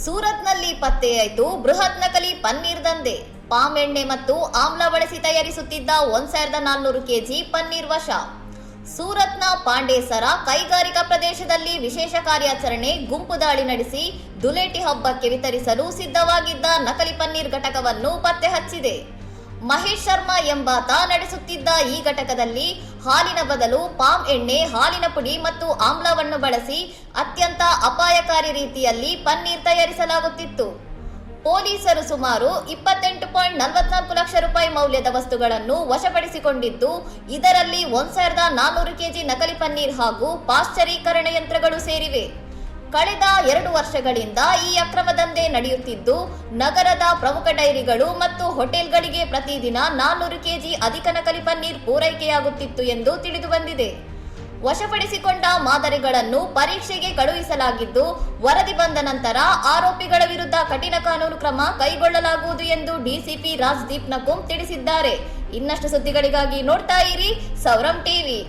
ಸೂರತ್ನಲ್ಲಿ ಪತ್ತೆಯಾಯಿತು ಬೃಹತ್ ನಕಲಿ ಪನ್ನೀರ್ ದಂಧೆ. ಪಾಮ್ ಎಣ್ಣೆ ಮತ್ತು ಆಮ್ಲ ಬಳಸಿ ತಯಾರಿಸುತ್ತಿದ್ದ 1400 ಕೆಜಿ ಪನ್ನೀರ್ ವಶ. ಸೂರತ್ನ ಪಾಂಡೇಸರ ಕೈಗಾರಿಕಾ ಪ್ರದೇಶದಲ್ಲಿ ವಿಶೇಷ ಕಾರ್ಯಾಚರಣೆ ಗುಂಪು ದಾಳಿ ನಡೆಸಿ ದುಲೇಟಿ ಹಬ್ಬಕ್ಕೆ ವಿತರಿಸಲು ಸಿದ್ಧವಾಗಿದ್ದ ನಕಲಿ ಪನ್ನೀರ್ ಘಟಕವನ್ನು ಪತ್ತೆ ಹಚ್ಚಿದೆ. ಮಹೇಶ್ ಶರ್ಮಾ ಎಂಬಾತ ನಡೆಸುತ್ತಿದ್ದ ಈ ಘಟಕದಲ್ಲಿ ಹಾಲಿನ ಬದಲು ಪಾಮ್ ಎಣ್ಣೆ, ಹಾಲಿನ ಪುಡಿ ಮತ್ತು ಆಮ್ಲವನ್ನು ಬಳಸಿ ಅತ್ಯಂತ ಅಪಾಯಕಾರಿ ರೀತಿಯಲ್ಲಿ ಪನ್ನೀರ್ ತಯಾರಿಸಲಾಗುತ್ತಿತ್ತು. ಪೊಲೀಸರು ಸುಮಾರು 28.44 ಲಕ್ಷ ರೂಪಾಯಿ ಮೌಲ್ಯದ ವಸ್ತುಗಳನ್ನು ವಶಪಡಿಸಿಕೊಂಡಿದ್ದು, ಇದರಲ್ಲಿ 1400 ಕೆಜಿ ನಕಲಿ ಪನ್ನೀರ್ ಹಾಗೂ ಪಾಶ್ಚರೀಕರಣ ಯಂತ್ರಗಳು ಸೇರಿವೆ. ಕಳೆದ 2 ವರ್ಷಗಳಿಂದ ಈ ಅಕ್ರಮ ದಂಧೆ ನಡೆಯುತ್ತಿದ್ದು, ನಗರದ ಪ್ರಮುಖ ಡೈರಿಗಳು ಮತ್ತು ಹೋಟೆಲ್ಗಳಿಗೆ ಪ್ರತಿದಿನ 400 ಕೆಜಿ ಅಧಿಕ ನಕಲಿ ಪನ್ನೀರ್ ಪೂರೈಕೆಯಾಗುತ್ತಿತ್ತು ಎಂದು ತಿಳಿದುಬಂದಿದೆ. ವಶಪಡಿಸಿಕೊಂಡ ಮಾದರಿಗಳನ್ನು ಪರೀಕ್ಷೆಗೆ ಕಳುಹಿಸಲಾಗಿದ್ದು, ವರದಿ ಬಂದ ನಂತರ ಆರೋಪಿಗಳ ವಿರುದ್ಧ ಕಠಿಣ ಕಾನೂನು ಕ್ರಮ ಕೈಗೊಳ್ಳಲಾಗುವುದು ಎಂದು ಡಿಸಿಪಿ ರಾಜ್ದೀಪ್ ನಕುಮ್ ತಿಳಿಸಿದ್ದಾರೆ. ಇನ್ನಷ್ಟು ಸುದ್ದಿಗಳಿಗಾಗಿ ನೋಡ್ತಾ ಇರಿ ಸೌರಂ ಟಿವಿ.